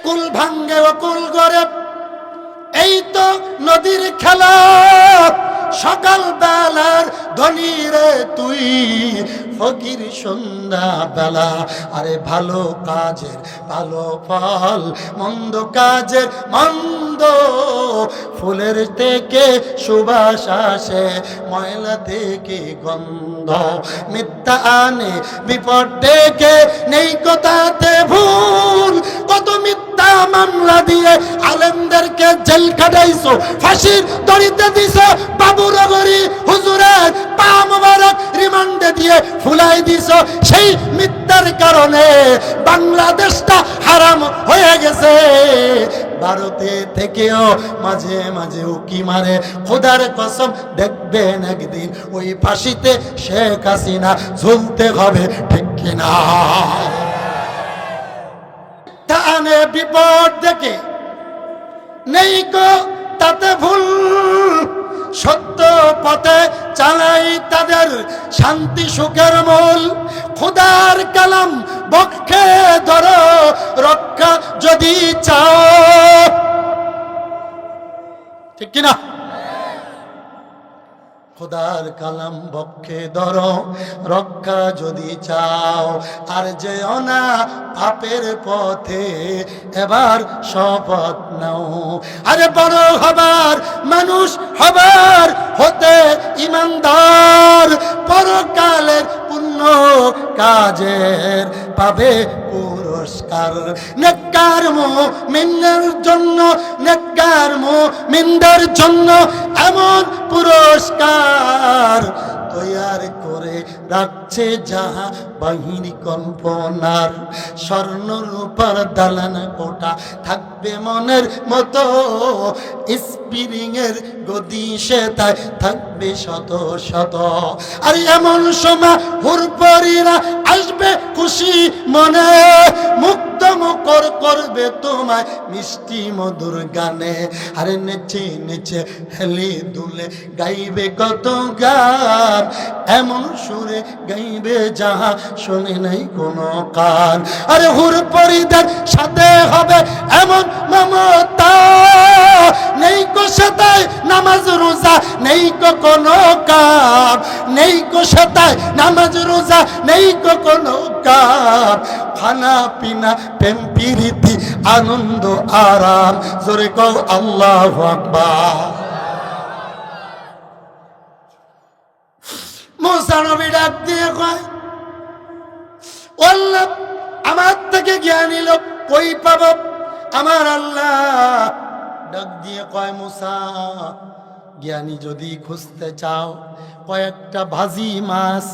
একুল ভাঙ্গে অকুল গড়ে, এই তো নদীর খেলা। সকাল বেলার ধনী রে তুই, ফকির সন্ধ্যা বেলা। আরে ভালো কাজের ভালো ফল, মন্দ কাজের মন্দ। ফুলের থেকে সুবাস আসে, ময়লা থেকে গন্ধ। মিথ্যা আনে বিপদ ডেকে, নেই কথাতে ভুল। কত মিথ্যা মামলা দিয়ে আলেমদেরকে জেল খাটাইছো, ফাঁসির দড়িতে দিছো। বাবুনগরী হুজুরের পা মোবারক রিমান্ডে দিয়ে ফুলাই দিছো। সেই মিথ্যার কারণে বাংলাদেশটা হারাম হয়ে গেছে। ভারতে থেকেও মাঝে মাঝে উকি মারে। খোদার কসম দেখবেন একদিন ওই ফাঁসিতে শেখ হাসিনা ঝুলতে হবে, ঠিক কিনা? তানে বিপদ দেখে নেই কো তাতে ভুল। সত্য পথে চালাই তাদের শান্তি সুখের মূল। খোদার কালাম বক্ষে ধরো, রক্ষা যদি চাও, ঠিক কিনা? খোদার কালাম বক্ষে ধরো, রক্ষা যদি চাও। আর যেও না পাপের পথে, এবার শপথ নাও। আরে বড় হবার মানুষ হবার, হতে ইমানদার। পরকালের পুণ্য কাজের পাবে পুরস্কার। নেককার মুমিনের জন্য, নেককার মুমিনদের জন্য এমন পুরস্কার তৈয়ার করে রাখছে যাহা বাহিনী কল্পনার। স্বর্ণ রূপার দালান কোটা থাকবে মনের মতো, স্প্রিং এর গদি সে তাই থাকবে শত শত। আর এমন সময় হুরপরীরা আসবে খুশি মনে, মুক্ত মুখর করবে তোমায় মিষ্টি মধুর গানে। আরে নেচে নেচে হেলে দুলে গাইবে কত গান, এমন সুরে গাইবে যাহা শোনে নাই কোনো কান। আরে হুরপরীদের সাথে হবে এমন মমতা, নেই কো সাতায় নামাজ রোজা, নেই কো কোনো কাম। নেই কো সাতায় নামাজ রোজা, নেই কো কোনো কাম। খানা পিনা প্রেম প্রীতি আনন্দ আরাম, জোরে কও আল্লাহু আকবার। মুসা নবী ডাক দিয়ে কয়, আল্লাহ আমার থেকে জ্ঞানী লোক কই পাব? আমার আল্লাহ ডাক দিয়ে কয়, মুসা জ্ঞানী যদি খুঁজতে চাও, কয়েকটা ভাজি মাছ,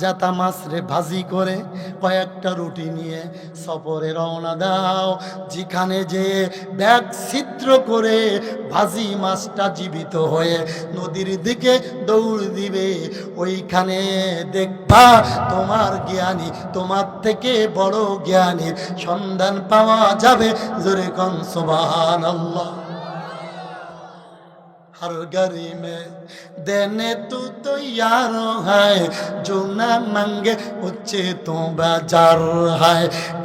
জাতা মাছ রে ভাজি করে কয়েকটা রুটি নিয়ে সফরে রওনা দাও। যেখানে যে ব্যাগ ছিদ্র করে ভাজি মাছটা জীবিত হয়ে নদীর দিকে দৌড় দিবে, ওইখানে দেখবা তোমার জ্ঞানী, তোমার থেকে বড় জ্ঞানীর সন্ধান পাওয়া যাবে। জোরে কোন সুবহানাল্লাহ। हर घड़ी में देने तू तो यार है, जो ना मांगे उच्चे तो बाजार है।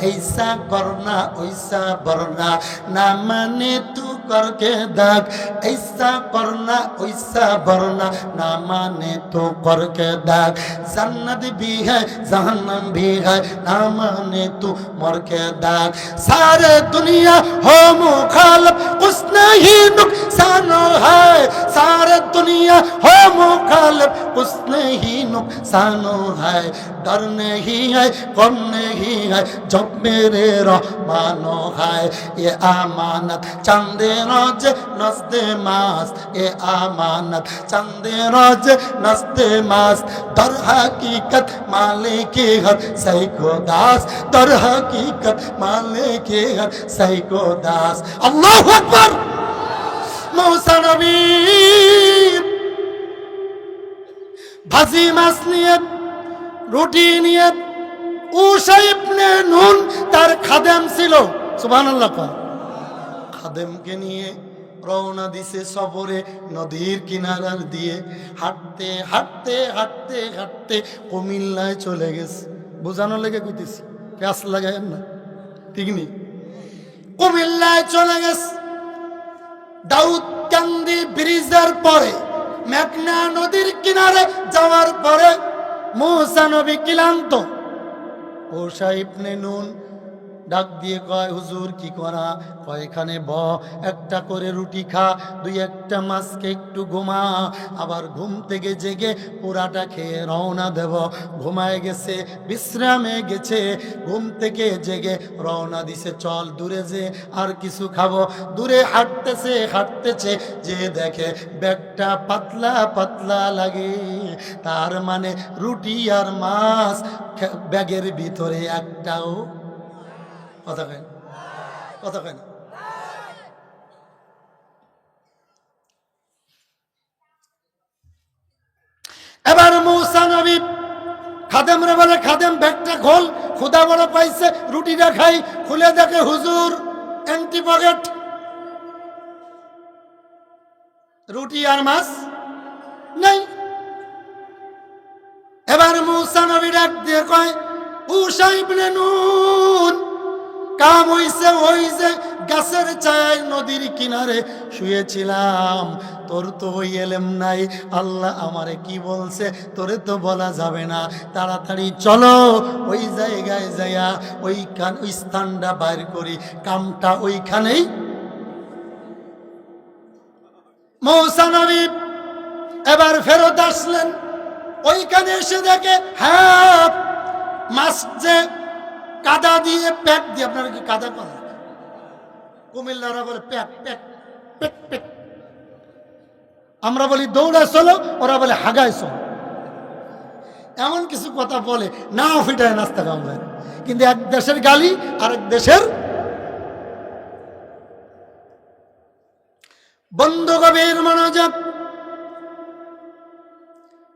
ऐसा करना वैसा भरना, ना माने तू करके दाग। ऐसा करना वैसा भरना, ना माने तो करके दाग। जन्नत भी है जहन्नम भी है, ना माने तू मर के दाग। सारे दुनिया हो मुखालिफ, कुछ नहीं नुकसान है। सारे दुनिया हो मुखालिफ, कुछ नहीं नुकसान है। डर नहीं है गम नहीं है, जब मेरे रहमानो है। ये अमानत चंदे रोज नस्ते मास, ये अमानत चंदे रोज नस्ते मास। दर हकीकत मालिक हर सैको दास, दर हकीकत मालिक हर सैको दास। अल्लाहु अकबर। মুসা নবী ভাজি মাছ নিয়ে রুটি নিয়ে, উসাই ইবনে নুন তার খাদেম ছিল, সুবহানাল্লাহ। খাদেমকে নিয়ে রওনা দিছে সফরে নদীর কিনারার দিয়ে। হাঁটতে হাঁটতে হাঁটতে হাঁটতে কুমিল্লায় চলে গেছে। বোঝানোর লেগে কইতেছি, প্যাস লাগায়েন না, ঠিক নেই। কুমিল্লায় চলে গেছে। দাউদকান্দি ব্রিজের পরে মেঘনা নদীর কিনারে যাওয়ার পরে মূসা নবী ক্লান্ত। ইউশা ইবনে নুন ডাক দিয়ে কয়, হুজুর কি করা? কয়, এখানে একটা করে রুটি খা, দুই একটা মাছকে একটু ঘুমা, আবার ঘুম থেকে জেগে পুরাটা খেয়ে রওনা দেব। ঘুমায় গেছে, বিশ্রামে গেছে, ঘুম থেকে জেগে রওনা দিছে, চল দূরে যে আর কিছু খাবো। দূরে হাঁটতেছে, যে দেখে ব্যাগটা পাতলা পাতলা লাগে, তার মানে রুটি আর মাছ ব্যাগের ভিতরে একটাও। কথা কেন? কথা কেন? এবার মূসা নবী খাদেমরে বলে, খাদেম ব্যাগটা খোল, ক্ষুধা বড় পাইছে, রুটিটা খাই। খুলে দেখে হুজুর এন্টি পকেট, রুটি আর মাছ নাই। এবার মূসা নবী ডাক দিয়ে কয়, ইউশা ইবনে নুন, কাম হইছে, ওই যে গাছের ছায়ায় নদীর কিনারে শুয়েছিলাম, তোর তো ওই এলেম নাই। আল্লাহ আমারে কি বলছে তোরে তো বলা যাবে না, তাড়াতাড়ি চলো ওই জায়গায় যাইয়া ওই স্থানটা বাইর করি, কামটা ওইখানেই। মূসা নবী এবার ফেরত আসলেন, ওইখানে এসে দেখে হ্যাঁ মাছ যে কাদা দিয়ে প্যাক দিয়ে, আপনারা কি কাদা করেন? কুমিল্লারা বলে প্যাক প্যাক প্যাক প্যাক, আমরা বলি দৌড়া চলো, ওরা বলে হাগায় চলো। এমন কিছু কথা বলে না ফিটায় নাস্তা কামড়ায়, কিন্তু এক দেশের গালি আরেক দেশের। বন্ধু গভীর মনোযোগ।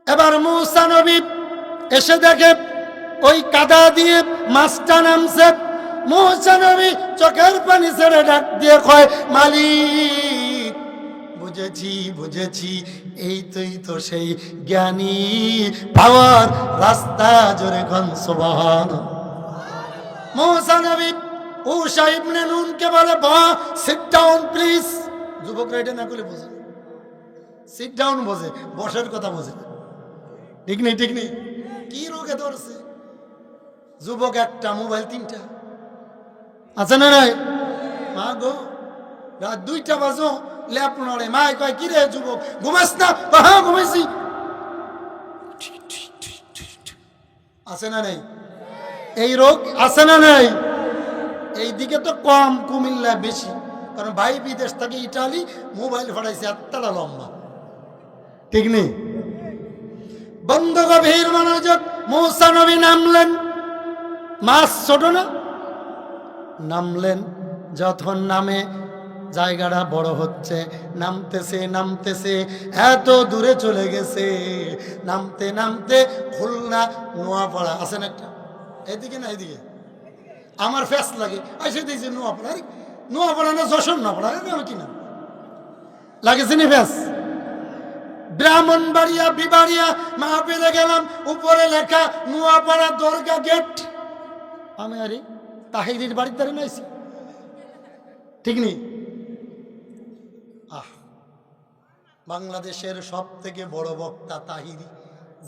এবার মূসা নবী এসে দেখে ওই কাদা দিয়ে মাছটা নামছে। মূসা নবী চোখের পানি ছেড়ে ডাক দিয়ে কয়, মালিক বুঝেছি বুঝেছি, এই তো সেই জ্ঞানী পাওয়ার রাস্তা, জোরে কোন সুবহানাল্লাহ। মূসা নবী ইউশা ইবনে নুনকে বলে, সিট ডাউন প্লিজ। যুবকরা এটা না করলে বোঝে, সিট ডাউন বোঝে, বসার কথা বোঝে। ঠিক নেই, ঠিক নেই। কি রোগে ধরছে যুবক? একটা মোবাইল, তিনটা আছে না নাই? মা গো, রাত 2টা বাজো, ল্যাপ নড়ে। মা কয়, কি রে যুবক ঘুমাস না? হ্যাঁ ঘুমাইছি। আছে না নাই? এই রোগ আছে না নাই? এই দিকে তো কম, কুমিল্লা বেশি, কারণ ভাই বিদেশ থেকে ইটালি মোবাইল ফাটাইছে এতটা লম্বা। ঠিক নেই? বন্ধ গভীর মনোযোগ। মূসা নবী নামলেন, মাছ ছোট না, নামলেন। যখন নামে জায়গাটা বড় হচ্ছে, নামতেছে, এত দূরে চলে গেছে। নামতে নামতে খুলনা নোয়াপাড়া, আছেন একটা এদিকে না এদিকে, আমার ফ্যাস লাগে আসে দিয়েছে নোয়াপাড়া। নোয়াপাড়া না যশোর নোয়াপাড়া, কি নাম লাগেছে নি ফ্যাস? ব্রাহ্মণবাড়িয়া বিবাড়িয়া মাহফিলে গেলাম, উপরে লেখা নোয়াপাড়া দরগা গেট। আমি আরে তাহিরির বাড়ির দ্বারা নাইছি, ঠিক নেই? বাংলাদেশের সব থেকে বড় বক্তা তাহিরি,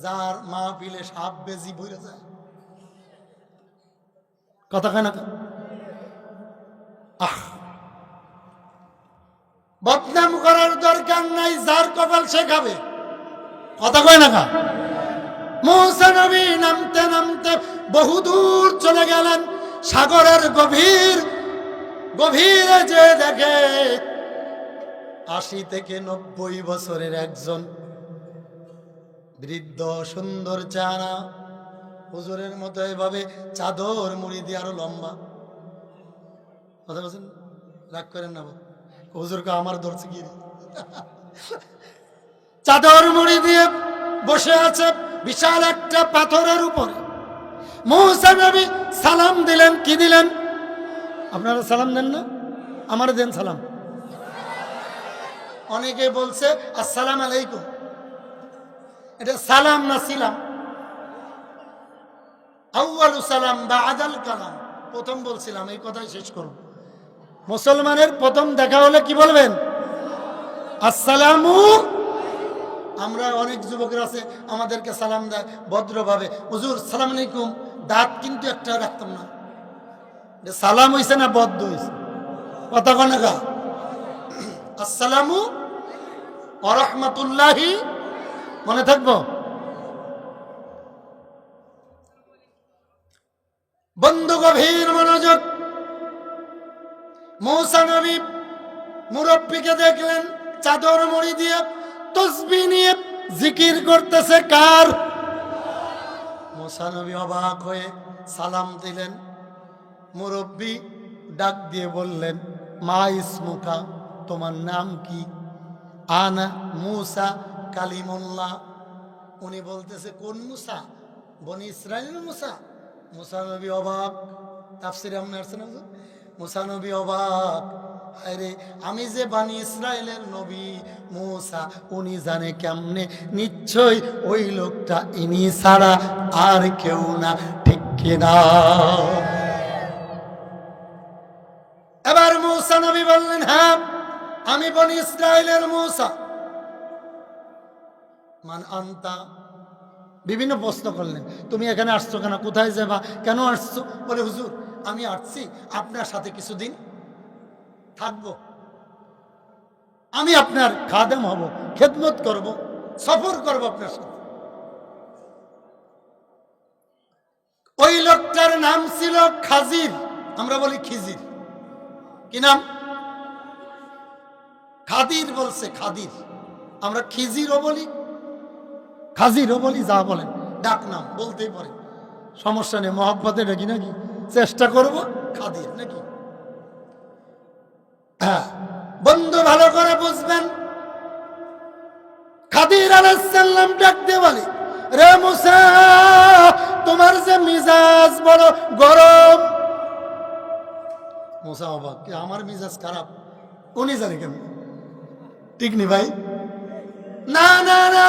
যার মাহফিলে সাপ বেজি বইরে যায়। কথা কেন? বদনাম করার দরকার নাই, যার কপাল সে খাবে। কথা কয় না কা? মূসা নবী নামতে নামতে বহুদূর চলে গেলেন, সাগরের গভীরে যে দেখে 80 থেকে 90 বছরের একজন বৃদ্ধ সুন্দর চেহারা, হুজুরের মতো এভাবে চাদর মুড়ি দিয়ে, আরো লম্বা। কথা বলছেন? রাগ করেন না, হুজুরকে আমার ধরছে কি, চাদর মুড়ি দিয়ে বসে আছে বিশাল একটা পাথরের উপরে। মূসা নবী সালাম দিলেন। কি দিলেন? আপনারা সালাম দেন না? আমার দেন সালাম। অনেকে বলছে আসসালাম আলাইকুম, এটা সালাম না ছিলাম? আউয়ালু সালাম বা'দাল কালাম, প্রথম বলছিলাম, এই কথাই শেষ করব। মুসলমানের প্রথম দেখা হলে কি বলবেন? আসসালামু। আমরা অনেক যুবকের আছে আমাদেরকে সালাম দেয় ভদ্রভাবে, হুজুর সালাম আলাইকুম, দাঁত কিন্তু একটা রাখতাম না। সালাম হইছে না বদ্ধ হইছে? কথা কনকা। আসসালামু ওয়া রাহমাতুল্লাহি, মনে থাকবো? বন্ধু গভীর মনোযোগ। মূসা নবী মুরব্বীকে দেখলেন চাদর মুড়ি দিয়ে তসবিহ নিয়ে জিকির করতেছে। কার? মূসা নবী অবাক হয়ে সালাম দিলেন। মুরব্বী ডাক দিয়ে বললেন, মা ইসমুকা, তোমার নাম কি? আনা মূসা কালিমুল্লাহ। উনি বলতেছে, কোন মূসা? বনি ইসরাইলের মূসা? মূসা নবী অবাক। তাফসিরে আপনি আসছেন না? মূসা নবী অবাক, আরে আমি যে বানি ইসরাইলের নবী মূসা, উনি জানে কেমনে? নিশ্চয় ওই লোকটা ইনি ছাড়া আর কেউ না, ঠিক কিনা? এবার মূসা নবী বললেন, হ্যাঁ আমি বনি ইসরাইলের মূসা। মান আনতা? বিভিন্ন প্রশ্ন করলেন, তুমি এখানে আসছো কেন, কোথায় যাবা, কেন আসছো? বলে, হুজুর আমি আসছি আপনার সাথে কিছুদিন থাকবো, আমি আপনার খাদেম হব, খেদমত করব, সফর করব আপনার সাথে। ওই লোকটার নাম ছিল খাজির, আমরা বলি খিজির। কি নাম? খাদির বলছে, খাদির। আমরা খিজিরও বলি, খাজিরও বলি, যা বলেন ডাক নাম বলতেই পারে, সমস্যা নেই। মহব্বতে ডাকি নাকি, চেষ্টা করব খাদির নাকি। হ্যাঁ বন্ধু ভালো করে বুঝবেন, খাদির আলাইহিস সালাম ডাক দিয়ে বলে, রে মূসা, তোমার যে মিজাজ বড় গরম। মূসা অবাক, আমার মিজাজ খারাপ? উনি জানে কেন? ঠিক নি ভাই? না না না,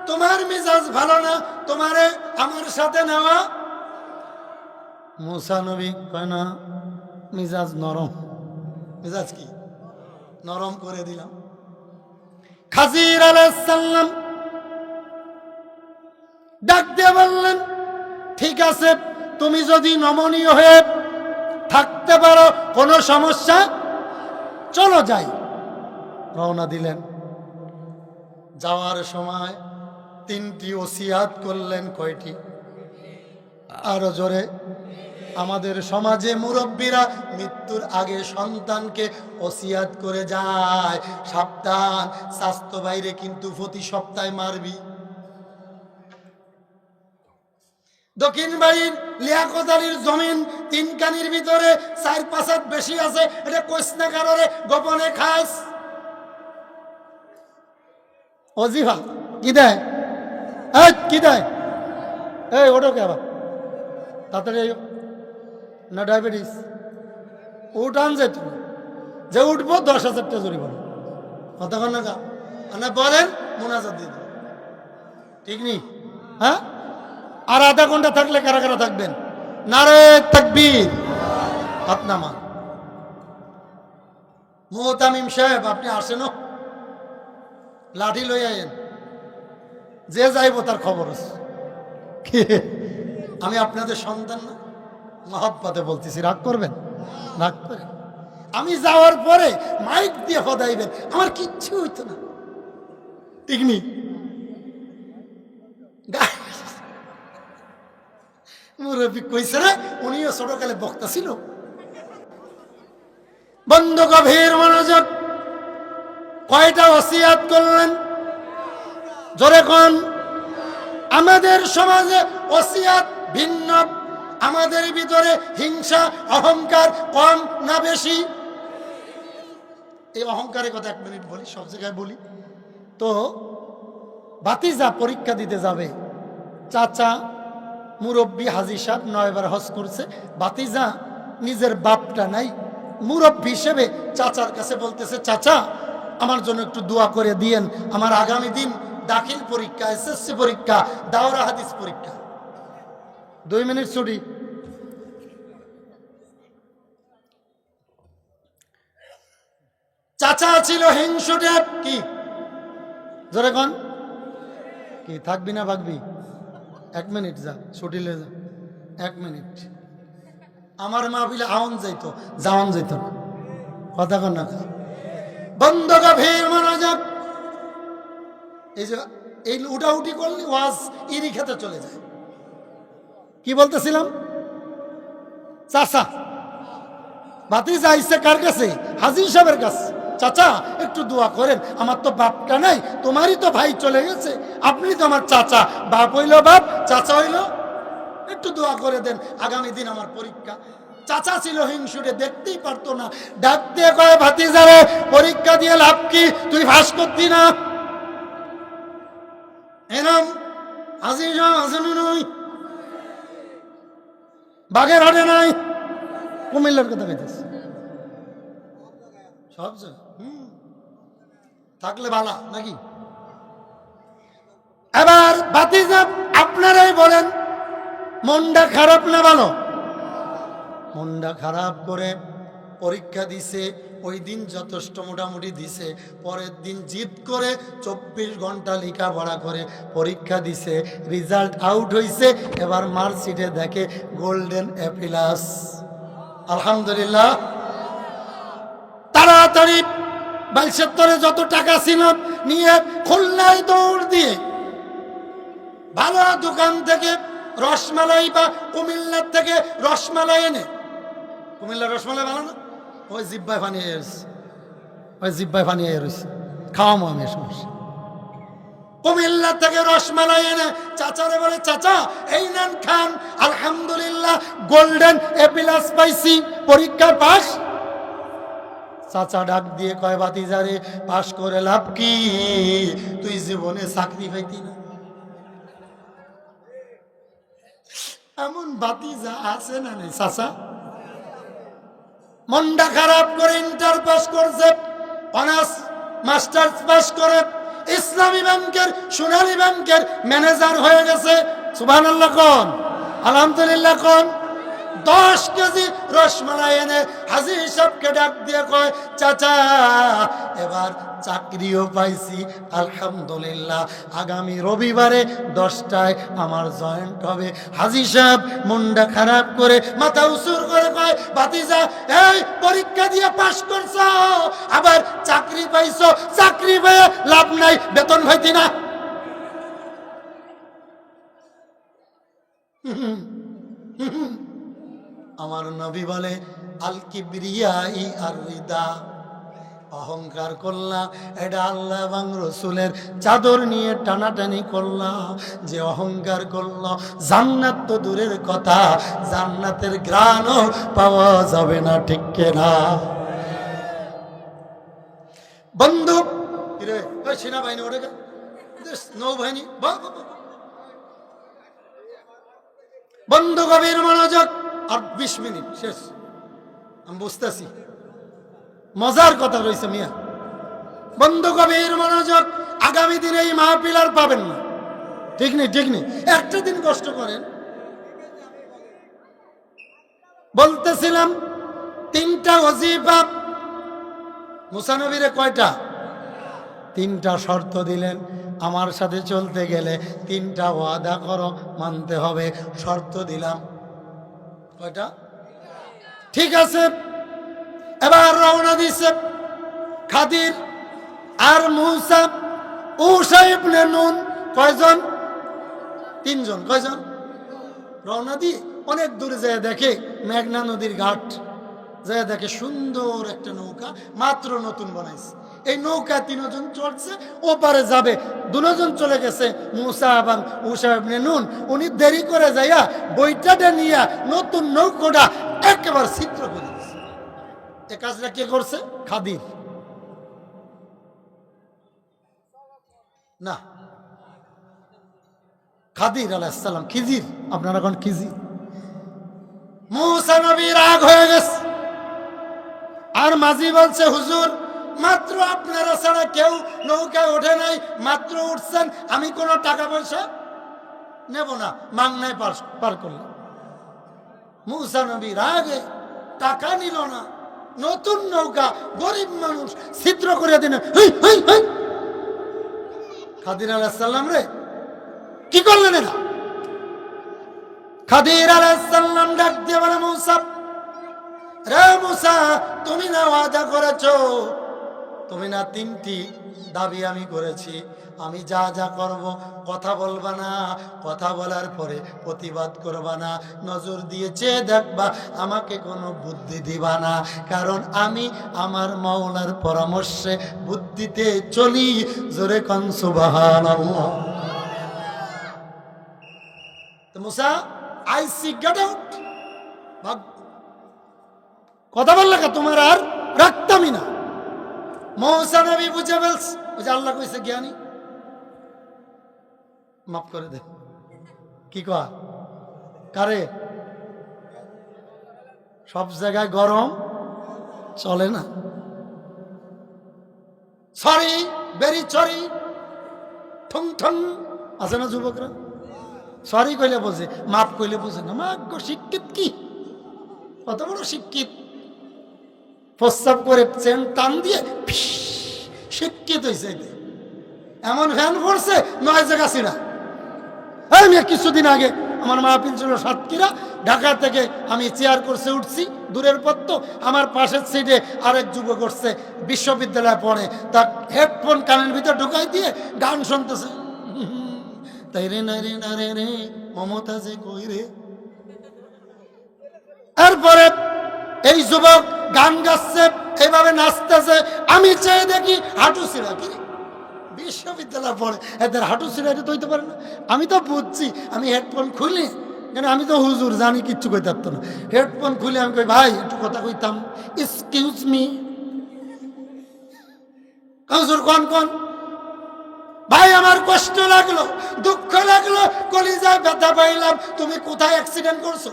তোমার মিজাজ ভালো না, তোমারে আমার সাথে নেওয়া। মূসা নবী কয় না, মিজাজ নরম। মিজাজ কি? নরম করে দিলাম। খাজির আলাইহিস সালাম ডাক দিয়ে বললেন, ঠিক আছে, তুমি যদি নমনীয় হয়ে থাকতে পারো কোনো সমস্যা, চলো যাই। রওনা দিলেন। যাওয়ার সময় তিনটি ওসিয়াত করলেন। কয়টি? আরো জোরে। আমাদের সমাজে মুরব্বীরা মৃত্যুর আগে সন্তানকে ওসিয়াত করে যায়, সাবধান, স্বাস্থ্য বাইরে কিন্তু প্রতি সপ্তাহে মারবি। দক্ষিণ বাড়ির লিয়াকত আলীর জমিন তিনকানির ভিতরে 4-5 হাত বেশি আছে, এটা কইস না কারোরে, গোপনে খাস। অজিফা কি দেয়? কি দেয়? এই ওটো কে আবার তাড়াতাড়ি না, ডায়াবেটিস উঠান যে তুমি, যে উঠবো 10,000 টাকা জরিমানা। কথা কন না, না বলেন মোনাজাত দিয়ে দেন, ঠিক নি? হ্যাঁ, আর আধা ঘন্টা থাকলে কারা কারা থাকবেন? নারে তাকবীর, হাত নামান। মুহতামিম সাহেব আপনি আসেন, লাঠি লই আইন, যে যাইব তার খবর আছে। আমি আপনাদের সন্তান না, মহব্বতে বলতেছি, রাগ করবেন? রাগ করেন। আমি যাওয়ার পরে মাইক দিয়ে হদাইবেন, আমার কিচ্ছু হইতো না, ঠিক নি? মুরব্বী কইছে রে, উনিও ছোটকালে বক্তা ছিল। বন্ধু গভীর মনোযোগ। কয়টা ওসিয়াত করলেন? জোরে কোন। আমাদের সমাজে ওসিয়াত ভিন্ন। আমাদের ভিতরে হিংসা অহংকার কম না বেশি? এই অহংকারের কথা 1 মিনিট বলি, সব জায়গায় বলি তো। ভাতিজা পরীক্ষা দিতে যাবে, চাচা মুরব্বী হাজী সাহেব 9 বার হজ করছে, ভাতিজা নিজের বাপটা নাই, মুরব্বী হিসেবে চাচার কাছে বলতেছে, চাচা আমার জন্য একটু দোয়া করে দিয়েন, আমার আগামী দিন দাখিল পরীক্ষা, এসএসসি পরীক্ষা, দাওরা হাদিস পরীক্ষা। 2 মিনিট ছুটি। চাচা ছিল হিংসুটে। কি জোরে কোন? কি থাকবি না ভাগবি? 1 মিনিট যা, ছুটিলে যা, 1 মিনিট। আমার মা বিলে আউন যাইতো, যাওয়ান যাইতো না। কথা কন না বন্ধ, গভীর মনোযোগ। এই যে এই উঠাউঠি করলি ওয়াজ ইরি খেতে চলে যায়। কি বলতেছিলাম? চাচা ভাতিজা আইছে কার কাছে? হাজী সাহেবের কাছে। চাচা একটু দোয়া করেন, আমার তো বাপটা নাই, তোমারই তো ভাই চলে গেছে, আপনি তো আমার চাচা, বাপ হইল বাপ, চাচা হইল, একটু দোয়া করে দেন, আগামী দিন আমার পরীক্ষা। চাচা ছিল হিংসুটে, দেখতেই পারতো না, ডাক দিয়ে কয়, ভাতিজারে পরীক্ষা দিয়ে লাভ কি, তুই ফাঁস করতি না? এরম হাজী সাহেব আছেন নই, বাগের হাটে নাই, কুমিল্লার কথা কইতেছে সব থাকলে ভালো নাকি? এবার ভাতিজা আপনারাই বলেন, মনটা খারাপ না ভালো? মনটা খারাপ করে পরীক্ষা দিছে, ওই দিন যথেষ্ট মোটামুটি দিছে, পরের দিন জিদ করে 24 ঘন্টা লেখাপড়া করে পরীক্ষা দিছে, রেজাল্ট আউট হইছে। এবার মার্কশিটে দেখে গোল্ডেন এ প্লাস। আলহামদুলিল্লাহ। তাড়াতাড়ি 72 যত টাকা ছিল নিয়ে খুলনায় দৌড় দিয়ে ভালো দোকান থেকে রসমালাই বা কুমিল্লার থেকে রসমালাই এনে, কুমিল্লার রসমালাই ভালো না, ওই জিব্বায় পানি এসেছে, ওই জিব্বায় পানি এসেছে, খাওয়ামো আমি সমস্যা। কুমিল্লা থেকে রসমালাই এনে চাচারে বলে, চাচা এই নেন খান, আলহামদুলিল্লাহ গোল্ডেন এ প্লাস পাইছি, পরীক্ষা পাস। চাচা ডাক দিয়ে কয়, ভাতিজারে পাস করে লাভ কি, তুই জীবনে চাকরি পাইতি না। এমন ভাতিজা আছে না নেই চাচা? মনটা খারাপ করে ইন্টার পাস করছে, অনার্স মাস্টার্স পাস করে ইসলামী ব্যাংকের, সোনালী ব্যাংকের ম্যানেজার হয়ে গেছে। সুবহানাল্লাহ কোন, আলহামদুলিল্লাহ কোন। 10 কেজি রসমালাই এনে হাজী সাহেবকে ডাক দিয়ে কয়, চাচা এবার চাকরিও পাইছি আলহামদুলিল্লাহ, আগামী রবিবারে 10টায় আমার জয়েন্ট হবে। হাজী সাহেব মনটা খারাপ করে মাথা উসুর করে কয়, ভাতিজা এই পরীক্ষা দিয়ে পাস করছো, আবার চাকরি পাইছো, চাকরি পেয়ে লাভ নাই, বেতন পাইতি না। আমার নবী বলে, আল কিবরিয়াই আর রিদা, অহংকার করলা, এটা আল্লাহ এবং রসুলের চাদর নিয়ে টানাটানি করলা। যে অহংকার করলো, জান্নাত তো দূরের কথা, জান্নাতের ঘ্রাণও পাওয়া যাবে না, ঠিক না বন্ধু? সেনাবাহিনী ওটা নৌবাহিনী, বন্ধু গভীর মনোযোগ। আর 20 মিনিট শেষ, আমি বুঝতেছি মজার কথা রয়েছে মিয়া। বন্ধু গভীর মনোযোগ, আগামী দিনে এই মাহফিল আর পাবেন না, ঠিক নেই, ঠিক নেই, একটা দিন কষ্ট করেন। বলতেছিলাম 3টা ওজিফা, মুসা নবীরে কয়টা? 3টা শর্ত দিলেন, আমার সাথে চলতে গেলে 3টা ওয়াদা করো, মানতে হবে। শর্ত দিলাম কয়টা? ঠিক আছে। এবার রওনা দিছে খাদির আর মূসা, ঈসা ইবনে নুন। কয়জন? 3 জন। কয়জন? রওনা দিয়ে অনেক দূরে যায় দেখে মেঘনা নদীর ঘাট, যায় দেখে সুন্দর একটা নৌকা মাত্র নতুন বানাইছে। এই নৌকা 3 জন চড়ছে, ওপারে যাবে। 2 জন চলে গেছে, মূসা এবং ঈসা ইবনে নুন। উনি দেরি করে যাইয়া বইটাটা নিয়ে নতুন নৌকাটা একেবারে ছিদ্র করে দিয়েছে। এ কাজটা কে করছে? খাদির না, খাদির আলাইহিস সালাম, খিজির, আপনারা কোন খিজির? মূসা নবী রাগ হয়ে গেছে, আর মাঝি বলছে, হুজুর মাত্র আপনারা ছাড়া কেউ নৌকায় ওঠে নাই, মাত্র উঠছেন, আমি কোনো টাকা পয়সা নেব না, মাংনায় পার করলাম। মূসা নবী রাগে টাকা নিল না, নতুন নৌকা, গরিব মানুষ ছিদ্র করে দিন। খাদির আলাইহিস সালাম রে কি করলেন এরা? খাদির আলাইহিস সালাম ডাক দিয়ে বলে, মূসা রে মূসা, তুমি না ওয়াদা করেছো, তুমি না 3টি দাবি আমি করেছি, আমি যা যা করব, কথা বলবা না, কথা বলার পরে প্রতিবাদ করবা না, নজর দিয়ে চেয়ে দেখবা, আমাকে কোনো বুদ্ধি দিবা না, কারণ আমি আমার মাওলার পরামর্শে বুদ্ধিতে চলি। জোরে কোন সুবহানাল্লাহ। তো মুসা, আই সি গেট আউট, কথা বললে তোমার আর রাখতামই না। মূসা নবী বুঝে ফেলছে, ওই যে আল্লাহ কইছে জ্ঞানী, মাফ করে দে। কি কয় কারে? সব জায়গায় গরম চলে না। সরি, ভেরি সরি, ঠং ঠং আছে না যুবকরা? সরি কইলে বোঝে, মাফ কইলে বোঝে না। মা গো, শিক্ষিত কি, কত বড় শিক্ষিত! প্রস্তাব করে চেন টান দিয়ে শিক্ষিত হয়েছে। এমন ফ্যান পড়ছে 9 জায়গা ছিড়া। আমি কিছুদিন আগে আমার মাহফিল ছিল সাতক্ষীরা, ঢাকা থেকে আমি চেয়ার করছে উঠছি, দূরের পথ তো, আমার পাশের সিটে আরেক যুবক করছে, বিশ্ববিদ্যালয়ে পড়ে, তা হেডফোন কানের ভিতর ঢুকাই দিয়ে গান শুনতেছে। তাই রে না রে না রে রে মমতা যে কই রে। এরপরে এই যুবক গান গাচ্ছে, এইভাবে নাচতেছে, আমি চেয়ে দেখি হাঁটু ছিঁড়া। কি বিশ্ববিদ্যালয় পড়ে, এদের হাঁটু ছিঁড়া তো হইতে পারে না। আমি তো বুঝছি, আমি হেডফোন খুলি, কেন আমি তো হুজুর, জানি কিচ্ছু কইতে পারতো না। হেডফোন খুলে আমি কই, ভাই একটু কথা কইতাম, এক্সকিউজ মি। হুজুর কোন কোন? ভাই আমার কষ্ট লাগলো, দুঃখ লাগলো, কলিজায় ব্যথা পাইলাম, তুমি কোথায় অ্যাক্সিডেন্ট করছো?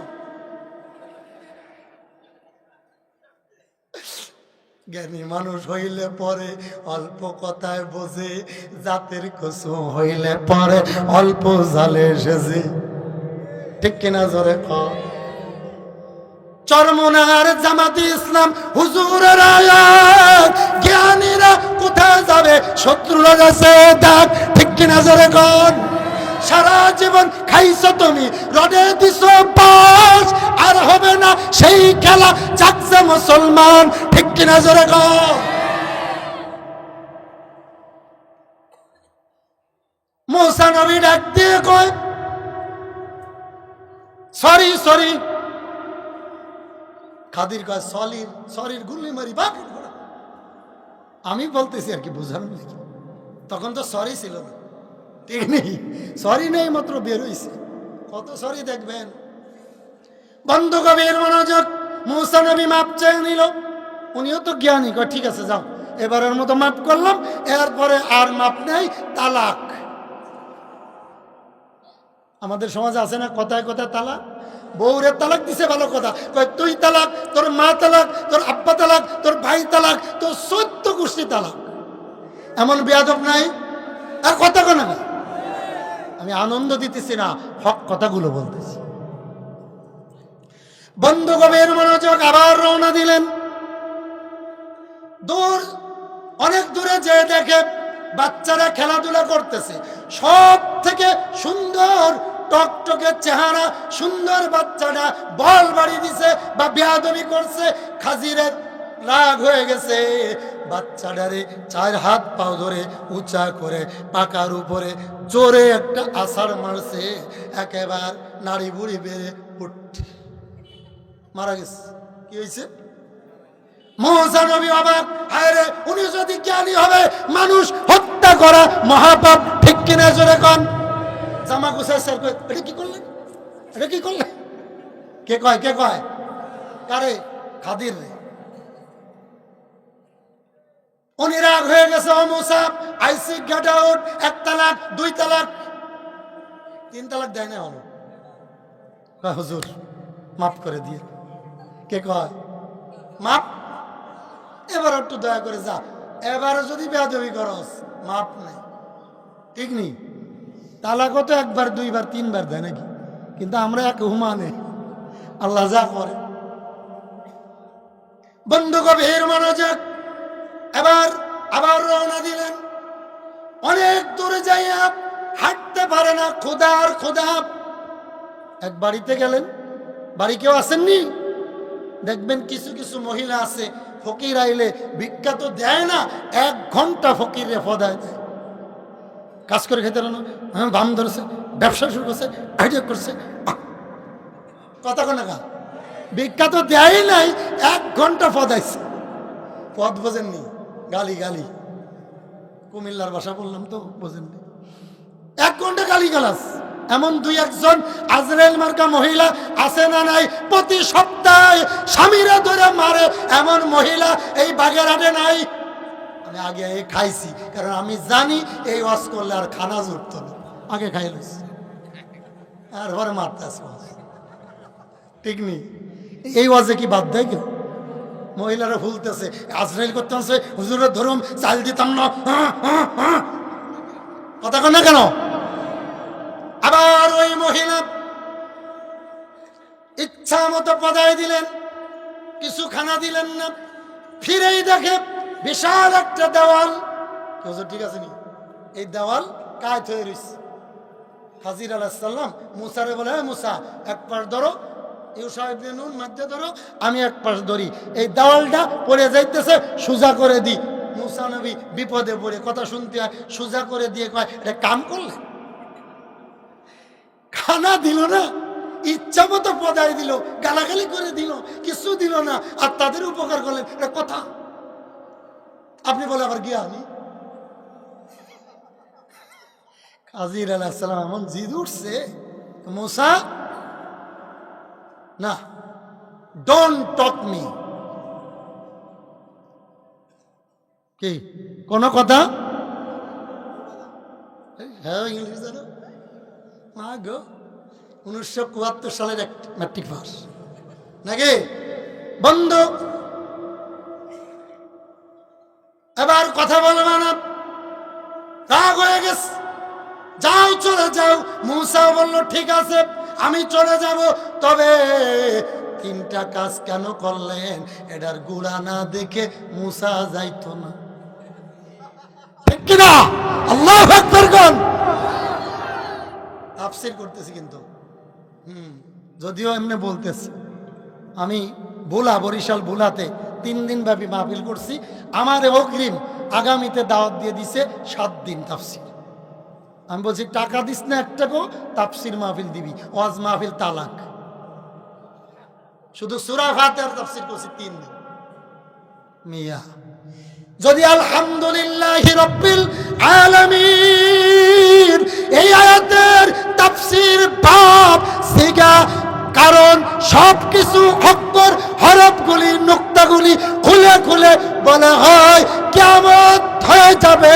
জ্ঞানী মানুষ হইলে পরে অল্প কথায় বোঝে, জাতের কসম হইলে পরে অল্প জালে সেজে। ঠিক কিনা জোরে কর। চরমনার জামাতে ইসলাম হুজুরের আয়াত, জ্ঞানীরা কোথায় যাবে, শত্রুরা যাচ্ছে ডাক। ঠিক কিনা জোরে কর। সারা জীবন খাইছো তুমি, রডে দিছো পাস, আর হবে না সেই খেলা, যাচ্ছে মুসলমান। ঠিক কিনা জোরে কর। মূসা নবী ডাক দিয়ে কয়, সরি সরি। খাদির কয়, সলির সরির গুলি মারি বাপ। আমি বলতেছি আর কি, বুঝানো নাকি, তখন তো সরি ছিল না, ঠিক নেই, সরি নেই, মাত্র বের হইছে। কত সরি দেখবেন। বন্ধ কবির মনোযোগ। মূসা নবী মাপ চেয়ে নিল, উনিও তো জ্ঞানী, কয় ঠিক আছে যাও, এবারের মতো মাপ করলাম, এরপরে আর মাপ নেই, তালাক। আমাদের সমাজে আছে না কথায় কথায় তালাক? বউরে তালাক দিছে ভালো কথা, কয় তুই তালাক, তোর মা তালাক, তোর আব্বা তালাক, তোর ভাই তালাক, তোর 14 গোষ্ঠী তালাক। এমন বেয়াদব নাই? আর কথা কেন? আমি আনন্দ দিতেছি না, হক কথাগুলো বলতেছি। বন্ধু গভীর মনোযোগ। আবার রওনা দিলেন। দূর, অনেক দূরে যেয়ে দেখে বাচ্চারা খেলাধুলা করতেছে। সব থেকে সুন্দর টকটকে চেহারা সুন্দর বাচ্চাটা বল বাড়ি দিছে বা বেয়াদবি করছে। খাজিরের রাগ হয়ে গেছে, বাচ্চাটারে 4 হাত পাও ধরে উঁচা করে পাকার উপরে জোরে একটা আছাড় মারছে, একেবারে নাড়ি বুড়ি বেড়ে উঠে মারা গেছে। কি হয়েছে? মূসা নবী অবাক, হায় রে, উনি যদি জ্ঞানী হবে, মানুষ হত্যা করা মহাপাপ। ঠিক কিনা জোরে কোন। জামা গুছায় স্যার কয়, এটা কি করলেন, এটা কি করলেন? কে কয়, কে কয়? কারে? খাদির রে। উনি রাগ হয়ে গেছে, ও Musa, I see get out. 1 তালাক, 2 তালাক, 3 তালাক দেয় না হলো। হুজুর মাফ করে দিয়ে। কে কয় মাপ? এবার একটু দয়া করে যা, এবারে যদি বেয়াদবি করস মাপ নাই। ঠিক নেই? তালাকও তো 1 বার 2 বার 3 বার দেয় নাকি, কিন্তু আমরা এক হুমানে আল্লাহ যা করে। বন্ধু গভীর মনোযোগ। এবার আবার রওনা দিলেন। অনেক দূরে যাইয়া হাঁটতে পারে না, খোদার খোদা। এক বাড়িতে গেলেন, বাড়ি কেউ আসেননি। দেখবেন কিছু কিছু মহিলা আছে, ফকির আইলে ভিক্ষা তো দেয় না, 1 ঘন্টা ফকিরে ফদায় দেয়। কাজ করে খেতে না, হ্যাঁ বাম ধরেছে, ব্যবসা শুরু করছে, আইডিয়া করছে, কথা কোন না, ভিক্ষা তো দেয় নাই, 1 ঘন্টা ফদাইছে। পদ বোঝেননি, গালি গালি, কুমিল্লার ভাষা বললাম তো বোঝেননি। 1 ঘন্টা গালি গালাস। এমন 2-1 জন আজরাইল মার্কা মহিলা আছে না নাই? প্রতি সপ্তাহে স্বামীরা ধরে মারে এমন মহিলা এই বাগেরহাটে নাই? আমি আগে খাইছি, কারণ আমি জানি এই ওয়াজ করলে আর খানা জুটত না। আগে খাই লইছি, আর পরে মারতেছে, ঠিক নেই। এই ওয়াজে কি বাদ দেয় কেউ? মহিলারা ভুলতেছে, আজরাইল করতে আছে, হুজুরের ধরুম চাল দিতাম না, কথা কন না কেন? আবার ওই মহিলা ইচ্ছা মতো পদায় দিলেন, কিছু খানা দিলেন না। ফিরেই দেখে বিশাল একটা দেওয়াল। ঠিক আছে নি, এই দেওয়াল কায় তৈরি হয়েছে? হাজির আলাইহিস সালাম মুসারে বলে, মুসা এক পাশ ধরো, ইউসা ইবনে নুন মধ্যে ধরো, আমি এক পাশ ধরি, এই দেওয়ালটা পড়ে যাইতেছে, সোজা করে দি। মুসা নবী বিপদে পড়ে, কথা শুনতে হয়, সোজা করে দিয়ে কয়, এটা কাম করলে? খানা দিল না, ইচ্ছা মতো পদায় দিল, গালাগালি করে দিল, কিছু দিল না, আর তাদের উপকার করলেন, এটা কথা? আপনি বলে আবার গিয়া আমি হাজির আলাইহিস সালাম এমন জিদ উঠছে, মুসা না, ডোন্ট টক মি। কি কোন কথা? হ্যাঁ ইংলিশ জানো? মা গো, 1974 সালের ম্যাট্রিক পাস নাকি বন্ধু? এবার কথা বলবে না, রাগ হয়ে গেছে, যাও চলে যাও। মুসা বলল, ঠিক আছে আমি চলে যাব, তবে 3টা কাজ কেন করলেন? এটার গুড়া না দেখে মুসা যাইতো না, ঠিক কিনা? আল্লাহু আকবার কোন? তাফসীর করতেছি কিন্তু, যদিও এমনি বলতেছি। আমি ভোলা, বরিশাল ভোলাতে 3 দিন ব্যাপী মাহফিল করছি। আমার অগ্রিম আগামীতে দাওয়াত দিয়ে দিছে 7 দিন তাফসীর। আমি বলছি, টাকা দিস না 1 টাকাও, তাফসীর মাহফিল দিবি। ওয়াজ মাহফিল তালাক, শুধু সূরা ফাতিহার তাফসীর করছি 3 দিন। মিয়া যদি আলহামদুলিল্লাহি রাব্বিল আলামিন এই আয়াতের তাফসীর বাব সিগা, কারণ সবকিছু অক্ষর হরফগুলি নুক্তাগুলি খুলে খুলে বলা হয়, কিয়ামত হয়ে যাবে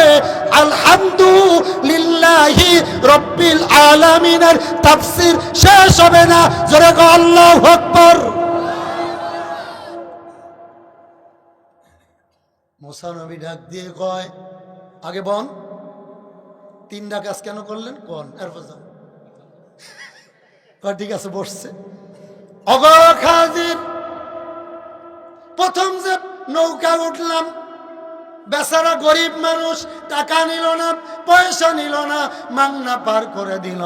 আলহামদুলিল্লাহি রাব্বিল আলামিনের তাফসীর শেষ হবে না। জোরে গো আল্লাহু আকবার। মুসা নবী ডাক দিয়ে কয়, আগে বল 3টা কাজ কেন করলেন কোন? এরপর যাও। ঠিক আছে, বসছে। অগক হাজির, প্রথম যে নৌকা উঠলাম, বেচারা গরিব মানুষ, টাকা নিল না, পয়সা নিল না, মাংনা পার করে দিল।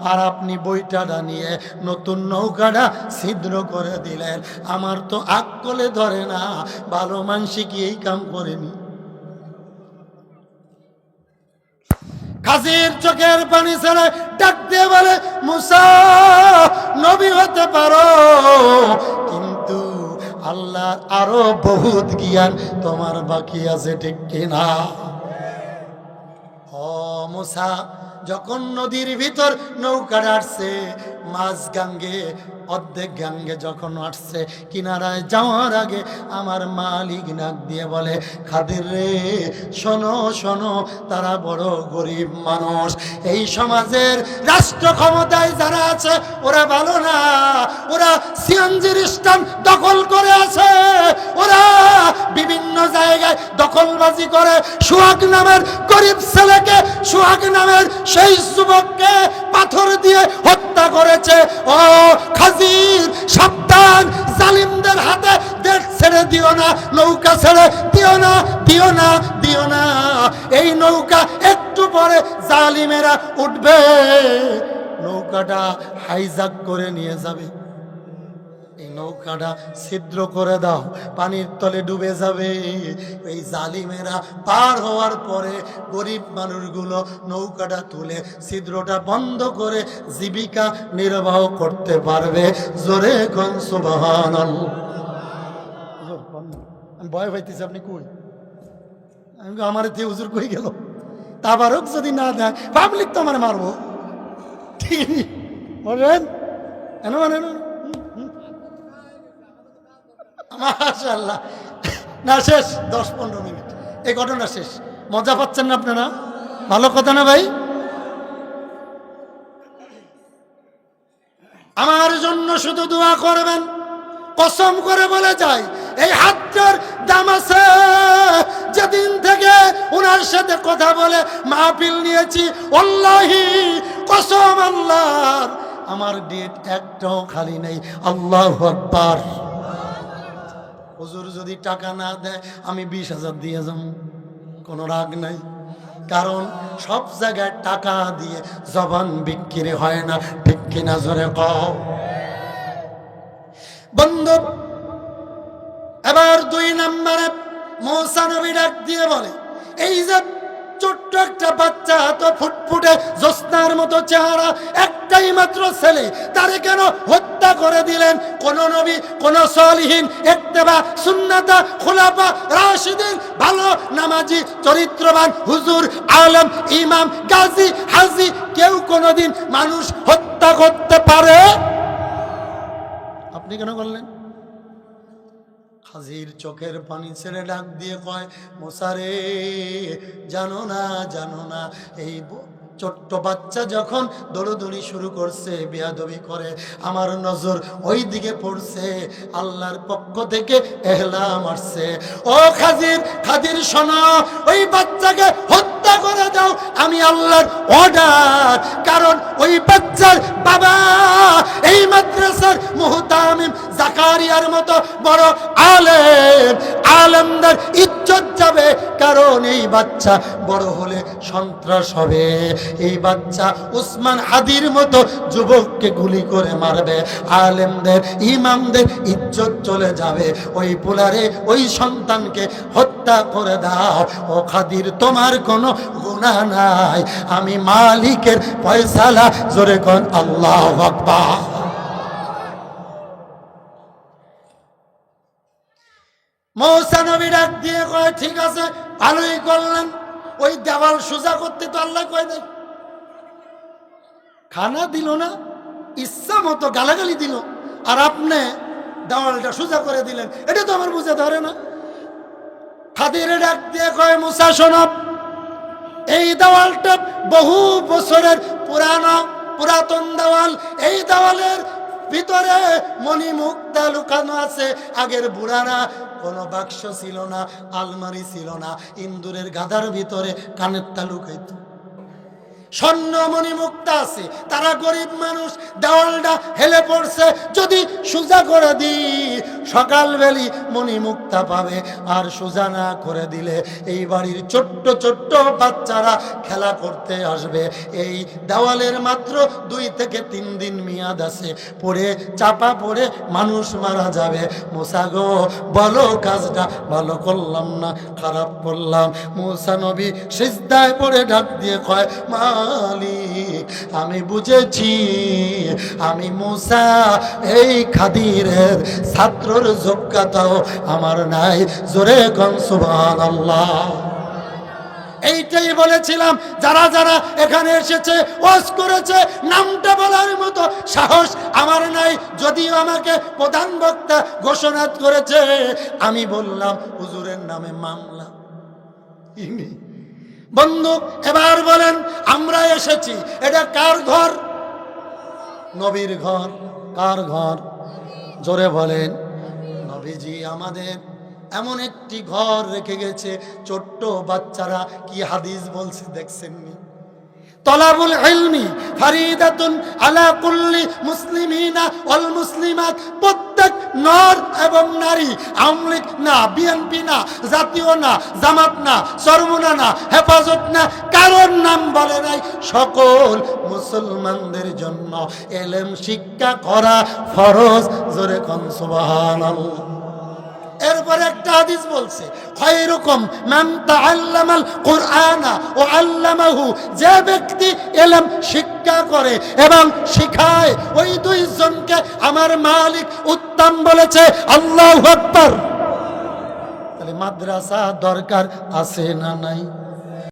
আর আপনি বইটাটা নিয়ে নতুন নৌকাটা ছিদ্র করে দিলেন। আমার তো আকলে ধরে না, ভালো মানসি কি এই কাম করেনি? খাজির চোখের পানি ছেড়ে ডাক দিয়ে বলে, মুসা নবী হতে পারো, কিন্তু আল্লাহর আরো বহুত জ্ঞান তোমার বাকি আছে, ঠিক কিনা? ও মুসা, যখন নদীর ভিতর নৌকা আসছে, মাঝ গাঙ্গে অর্ধেক গাঙ্গে যখন আসছে, কিনারায় যাওয়ার আগে আমার মালিক নাক দিয়ে বলে, খাদির রে শোনো শোনো, তারা বড় গরিব মানুষ, এই সমাজের রাষ্ট্র ক্ষমতায় যারা আছে ওরা ভালো না, ওরা সিএনজির স্ট্যান্ড দখল করে আছে, ওরা বিভিন্ন জায়গায় দখল দখলবাজি করে সোহাগ নামের গরিব ছেলেকে, সোহাগ নামের সেই যুবককে পাথর দিয়ে হত্যা করেছে। ও খাজির সাবধান, জালিমদের হাতে দেশ ছেড়ে দিও না, নৌকা ছেড়ে দিও না, দিও না, দিও না। এই নৌকা একটু পরে জালিমেরা উঠবে, নৌকাটা হাইজাক করে নিয়ে যাবে। এই নৌকাটা ছিদ্র করে দাও, পানির তলে ডুবে যাবে। এই জালিমেরা পার হওয়ার পরে গরিব মানুষগুলো নৌকাটা তুলে ছিদ্রটা বন্ধ করে জীবিকা নির্বাহ করতে পারবে। জোরে কোন সুবহানাল্লাহ। আমি ভয় পাইতেছি, আপনি কই? আমি আমার দিয়ে হুজুর কই গেল? তাবারক যদি না দেয় পাবলিক তো আমার মারবো, ঠিক বলেন? মানে মাশাআল্লাহ, না শেষ 10-15 মিনিট, এই ঘটনা শেষ। মজা পাচ্ছেন না আপনারা? ভালো কথা না ভাই? আমার জন্য শুধু দোয়া করবেন। কসম করে বলে যায়, এই হাতটার দাম আছে। যেদিন থেকে ওনার সাথে কথা বলে মাহফিল নিয়েছি, আল্লাহি কসম আল্লাহর, আমার ডেট একটাও খালি নেই। আল্লাহু আকবার। হুজুর যদি টাকা না দেয় আমি 20,000 দিয়ে যাব, কোনো রাগ নাই। কারণ সব জায়গায় টাকা দিয়ে জবান বিক্রি হয় না, ঠিক কিনা? জোরে কও বন্ধু। এবার 2 নম্বরে মুসা নবী ডাক দিয়ে বলে, এই যে ছোট্ট একটা বাচ্চা, তো ফুটফুটে জ্যোৎস্নার মতো চেহারা, একটাই মাত্র ছেলে, তারে কেন হত্যা করে দিলেন? কোন নবী, কোন সালিহিন, ইত্তেবা সুন্নাতা খুলাফা রাশিদিন, ভালো নামাজি চরিত্রবান হুজুর, আলেম, ইমাম, গাজী, হাজী, কেউ কোনোদিন মানুষ হত্যা করতে পারে? আপনি কেন করলেন? খাজির চোখের পানি ছেড়ে ডাক দিয়ে কয়, মুসা রে, জানো না, জানো না, এই ছোট্ট বাচ্চা যখন দৌড়দৌড়ি শুরু করছে, বেয়াদবি করে, আমার নজর ওই দিকে পড়ছে, আল্লাহর পক্ষ থেকে এহলাম আসছে। ও খাজির, খাজির শোনো, ওই বাচ্চাকে হত্যা করে দাও, আমি আল্লাহর অর্ডার। কারণ ওই বাচ্চার বাবা এই মাদ্রাসার মুহতামিম জাকারিয়ার মতো বড় আলেম, আলেমদের ইজ্জত যাবে। কারণ এই বাচ্চা বড় হলে সন্ত্রাস হবে। এই বাচ্চা উসমান হাদির মতো যুবককে গুলি করে মারবে, আলেমদের, ইমামদের ইজ্জত চলে যাবে। ওই পোলারে, ওই সন্তানকে হত্যা করে দাও। ও খাদির, তোমার কোনো গুনাহ নাই, আমি মালিকের ফয়সালা। জোরে কোন আল্লাহু আকবার। মুসা নবী ডাক দিয়ে কয়, ঠিক আছে, ভালোই করলেন। ওই দেওয়াল সোজা করতে তো আল্লাহ কয় নাই, খানা দিল না, ইচ্ছা মতো গালাগালি দিল, আর আপনি দেওয়ালটা সোজা করে দিলেন, এটা তো আমার বুঝে ধরে না। খাদিরে ডাক দিয়ে কয়, মুসা শোনো, এই দেওয়ালটা বহু বছরের পুরাতন দেওয়াল। এই দেওয়ালের ভিতরে মণিমুক্তা লুকানো আছে। আগের বুড়ারা কোনো বাক্স ছিল না, আলমারি ছিল না, ইন্দুরের গাদার ভিতরে কানেরটা লুকাইতো। স্বর্ণমণি মুক্তা আছে, তারা গরিব মানুষ, দেওয়ালটা হেলে পড়ছে, যদি সোজা করে দিই সকালবেলি মণি মুক্তা পাবে, আর সোজা না করে দিলে এই বাড়ির ছোট্ট ছোট্ট বাচ্চারা খেলা করতে আসবে। এই দেওয়ালের মাত্র 2 থেকে 3 দিন মেয়াদ আছে, পড়ে চাপা পড়ে মানুষ মারা যাবে। মুসা গো, বলো কাজটা ভালো করলাম না খারাপ করলাম? মুসা নবী সিজদায় পড়ে ডাক দিয়ে কয়, মালিক, আমি বুঝেছি আমি মুসা এই খাদিরের ছাত্রর যোগ্যতাও আমার নাই। জোরে কোন সুবহানাল্লাহ। এইটাই বলেছিলাম, যারা যারা এখানে এসেছে, ওয়াজ করেছে, নামটা বলার মতো সাহস আমার নাই। যদিও আমাকে প্রধান বক্তা ঘোষণা করেছে, আমি বললাম হুজুরের নামে মামলা। বন্ধু, এবার বলেন, আমরা এসেছি, এটা কার ঘর? নবীর ঘর। কার ঘর? জোরে বলেন। নবীজি আমাদের এমন একটি ঘর রেখে গেছে, ছোট্ট বাচ্চারা কি হাদিস বলছে দেখছেননি? তলাবুল ইলমি ফরিদাতুন আলা কুল্লি মুসলিমিনা ওয়াল মুসলিমাত, প্রত্যেক নর এবং নারী, আওয়ামী লীগ না, বিএনপি না, জাতীয় না, জামাত না, চরমুনা না, হেফাজত না, কারোর নাম বলে নাই, সকল মুসলমানদের জন্য ইলম শিক্ষা করা ফরজ। জোরে কোন সুবহানাল্লাহ। এরপর একটা হাদিস বলছে, খায়রুকুম মান তাআল্লামাল কুরআনা ওয়া আল্লামাহু, যে ব্যক্তি ইলম শিক্ষা করে এবং শিখায়, ওই দুইজনকে আমার মালিক উত্তম বলেছে। আল্লাহু আকবার। তাহলে মাদ্রাসা দরকার আছে না নাই?